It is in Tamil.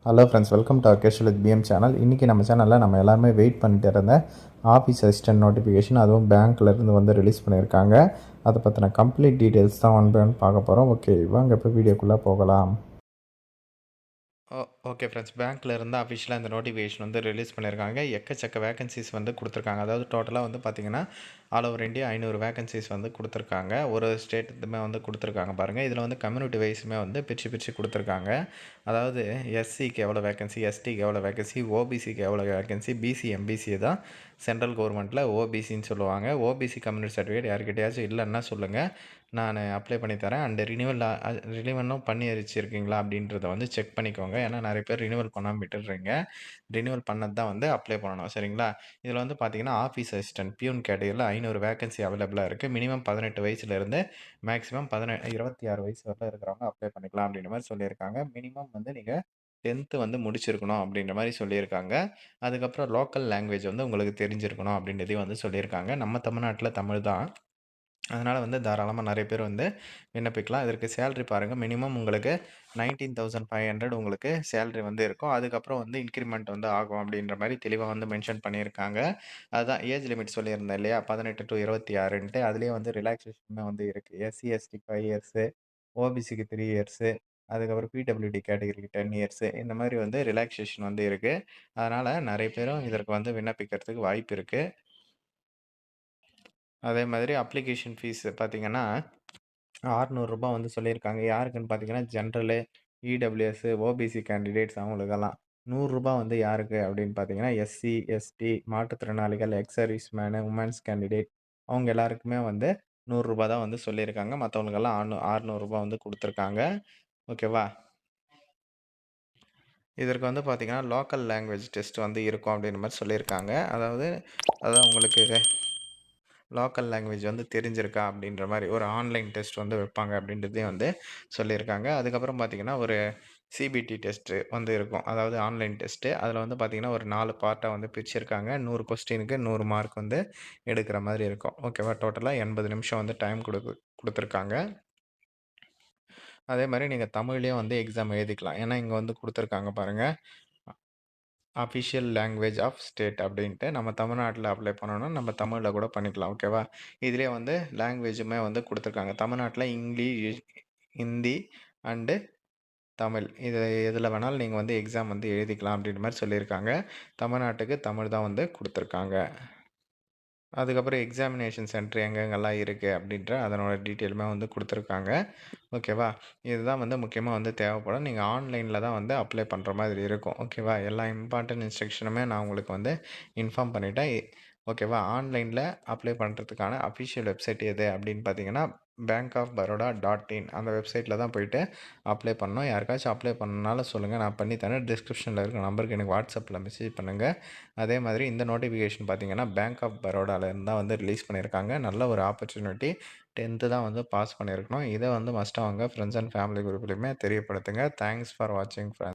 Hello friends, welcome to Akesh with PM channel. இன்றைக்கி நம்ம சேனலில் நம்ம எல்லாருமே வெயிட் பண்ணிட்டு இருந்த ஆஃபீஸ் அசிஸ்டன்ட் நோட்டிஃபிகேஷன், அதுவும் பேங்க்லேருந்து வந்து ரிலீஸ் பண்ணியிருக்காங்க. அதை பற்றின கம்ப்ளீட் டீட்டெயில்ஸ் தான் ஒன் பார்க்க போகிறோம். ஓகே, வாங்க இப்போ வீடியோக்குள்ளே போகலாம். ஓகே ஃப்ரெண்ட்ஸ், பேங்க்கில் இருந்து அஃபிஷியலாக இந்த நோட்டிஃபிகேஷன் வந்து ரிலீஸ் பண்ணியிருக்காங்க. எக்கச்சக்க வேகன்சிஸ் வந்து கொடுத்துருக்காங்க. அதாவது டோட்டலாக வந்து பார்த்திங்கன்னா ஆல் ஓவர் இந்தியா 500 வேகன்சிஸ் வந்து கொடுத்துருக்காங்க. ஒரு ஸ்டேட்டுமே வந்து கொடுத்துருக்காங்க பாருங்கள். இதில் வந்து கம்யூனிட்டி வைஸுமே வந்து பிரித்து கொடுத்துருக்காங்க. அதாவது எஸ்சிக்கு எவ்வளோ வேகன்சி, எஸ்டிக்கு எவ்வளோ வேகன்சி, ஓபிசிக்கு எவ்வளோ வேகன்சி, பிசி எம்பிசி தான் சென்ட்ரல் கவர்மெண்ட்டில் ஓபிசின்னு சொல்லுவாங்க. ஓபிசி கம்யூனிட்டி சர்டிஃபிகேட் யாருக்கிட்டையாச்சும் இல்லைன்னா சொல்லுங்கள், நான் அப்ளை பண்ணி தரேன். அண்டு ரினிவலும் பண்ணி வச்சுருக்கீங்களா அப்படின்றத வந்து செக் பண்ணிக்கோங்க. ஏன்னா நிறைய பேர் ரினிவல் பண்ணாமல் விட்டுடுறீங்க. ரினிவல் பண்ணது தான் வந்து அப்ளை பண்ணணும், சரிங்களா? இதில் வந்து பார்த்தீங்கன்னா ஆஃபீஸ் அசிஸ்டன்ட் பியூன் கேட்டகரியில் 500 வேகன்சி அவைலபிளாக இருக்குது. மினிமம் 18 வயசுலேருந்து மேக்ஸிமம் 26 வயசு வரல இருக்கிறவங்க அப்ளை பண்ணிக்கலாம் அப்படின்ற மாதிரி சொல்லியிருக்காங்க. மினிமம் வந்து நீங்கள் 10th வந்து முடிச்சிருக்கணும் அப்படின்ற மாதிரி சொல்லியிருக்காங்க. அதுக்கப்புறம் லோக்கல் லாங்குவேஜ் வந்து உங்களுக்கு தெரிஞ்சிருக்கணும் அப்படின்றதையும் வந்து சொல்லியிருக்காங்க. நம்ம தமிழ்நாட்டில் தமிழ் தான், அதனால் வந்து தாராளமாக நிறைய பேர் வந்து விண்ணப்பிக்கலாம். இதற்கு சேலரி பாருங்கள், மினிமம் உங்களுக்கு 19,500 உங்களுக்கு சேலரி வந்து இருக்கும். அதுக்கப்புறம் வந்து இன்க்ரிமெண்ட் வந்து ஆகும் அப்படின்ற மாதிரி தெளிவாக வந்து மென்ஷன் பண்ணியிருக்காங்க. அதுதான் ஏஜ் லிமிட் சொல்லியிருந்தேன் இல்லையா, 18 to 26ன்ட்டு. அதுலேயே வந்து ரிலாக்ஸேஷனுமே வந்து இருக்குது. எஸ்சி எஸ்டிக்கு 5 இயர்ஸு, ஓபிசிக்கு 3 இயர்ஸு, அதுக்கப்புறம் பிடபிள்யூடி கேட்டகரிக்கு 10 இயர்ஸு, இந்த மாதிரி வந்து ரிலாக்ஸேஷன் வந்து இருக்குது. அதனால் நிறைய பேரும் இதற்கு வந்து விண்ணப்பிக்கிறதுக்கு வாய்ப்பு இருக்குது. அதே மாதிரி அப்ளிகேஷன் ஃபீஸ் பார்த்தீங்கன்னா ரூ. 600 வந்து சொல்லியிருக்காங்க. யாருக்குன்னு பார்த்தீங்கன்னா ஜென்ரலு, இடபிள்யூஎஸ், ஓபிசி கேண்டிடேட்ஸ் அவங்களுக்கெல்லாம். ரூ. 100 வந்து யாருக்கு அப்படின்னு பார்த்தீங்கன்னா எஸ்சி, எஸ்டி, மாற்றுத்திறனாளிகள், ex service menu, women's candidate அவங்க எல்லாருக்குமே வந்து ரூ. 100 தான் வந்து சொல்லியிருக்காங்க. மற்றவங்களுக்கெல்லாம் ரூ. 600 வந்து கொடுத்துருக்காங்க. ஓகேவா? இதற்கு வந்து பார்த்தீங்கன்னா லோக்கல் லாங்குவேஜ் டெஸ்ட் வந்து இருக்கும் அப்படின்ற மாதிரி சொல்லியிருக்காங்க. அதான் உங்களுக்கு லோக்கல் லாங்குவேஜ் வந்து தெரிஞ்சிருக்கா அப்படின்ற மாதிரி ஒரு ஆன்லைன் டெஸ்ட் வந்து வைப்பாங்க அப்படின்றதையும் வந்து சொல்லியிருக்காங்க. அதுக்கப்புறம் பார்த்திங்கன்னா ஒரு சிபிடி டெஸ்ட்டு வந்து இருக்கும். அதாவது ஆன்லைன் டெஸ்ட்டு. அதில் வந்து பார்த்திங்கன்னா ஒரு 4 பார்ட்டாக வந்து பிரிச்சிருக்காங்க. 100 கொஸ்டினுக்கு 100 மார்க் வந்து எடுக்கிற மாதிரி இருக்கும். ஓகேவா? டோட்டலாக 80 நிமிஷம் வந்து டைம் கொடுத்துருக்காங்க. அதே மாதிரி நீங்கள் தமிழ்லேயும் வந்து எக்ஸாம் எழுதிக்கலாம். ஏன்னா இங்கே வந்து கொடுத்துருக்காங்க பாருங்கள், அஃபிஷியல் லாங்குவேஜ் ஆஃப் ஸ்டேட் அப்படின்ட்டு. நம்ம தமிழ்நாட்டில் அப்ளை பண்ணணும்னா நம்ம தமிழில் கூட பண்ணிக்கலாம். ஓகேவா? இதிலே வந்து லாங்குவேஜுமே வந்து கொடுத்துருக்காங்க. தமிழ்நாட்டில் இங்கிலீஷ், ஹிந்தி அண்டு தமிழ், இது எதில் வேணாலும் நீங்கள் வந்து எக்ஸாம் வந்து எழுதிக்கலாம் அப்படின்ற மாதிரி சொல்லியிருக்காங்க. தமிழ்நாட்டுக்கு தமிழ் தான் வந்து கொடுத்துருக்காங்க. அதுக்கப்புறம் எக்ஸாமினேஷன் சென்டர் எங்கெங்கெல்லாம் இருக்குது அப்படின்ற அதனோட டீட்டெயிலுமே வந்து கொடுத்துருக்காங்க. ஓகேவா? இதுதான் வந்து முக்கியமாக வந்து தேவைப்படும். நீங்கள் ஆன்லைனில் தான் வந்து அப்ளை பண்ணுற மாதிரி இருக்கும். ஓகேவா? எல்லா இம்பார்ட்டன்ட் இன்ஸ்ட்ரக்ஷனுமே நான் உங்களுக்கு வந்து இன்ஃபார்ம் பண்ணிட்டேன். ஓகேவா? ஆன்லைனில் அப்ளை பண்ணுறதுக்கான அஃபிஷியல் வெப்சைட் எது அப்படின்னு பார்த்தீங்கன்னா bankofbaroda.in அந்த வெப்சைட்டில் தான் போயிட்டு அப்ளை பண்ணணும். யாருக்காச்சும் அப்ளை பண்ணனாலும் சொல்லுங்கள், நான் பண்ணித்தரேன். டிஸ்கிரிப்ஷனில் இருக்கிற நம்பருக்கு எனக்கு வாட்ஸ்அப்பில் மெசேஜ் பண்ணுங்கள். அதே மாதிரி இந்த நோட்டிஃபிகேஷன் பார்த்தீங்கன்னா பேங்க் ஆஃப் பரோடாலேருந்து தான் வந்து ரிலீஸ் பண்ணியிருக்காங்க. நல்ல ஒரு ஆப்பர்ச்சுனிட்டி. 10th தான் வந்து பாஸ் பண்ணியிருக்கணும். இதை வந்து மஸ்ட்டாக அவங்க ஃப்ரெண்ட்ஸ் அண்ட் ஃபேமிலி குரூப்லையுமே தெரியப்படுத்துங்க. தேங்க்ஸ் ஃபார் வாட்சிங் ஃப்ரெண்ட்ஸ்.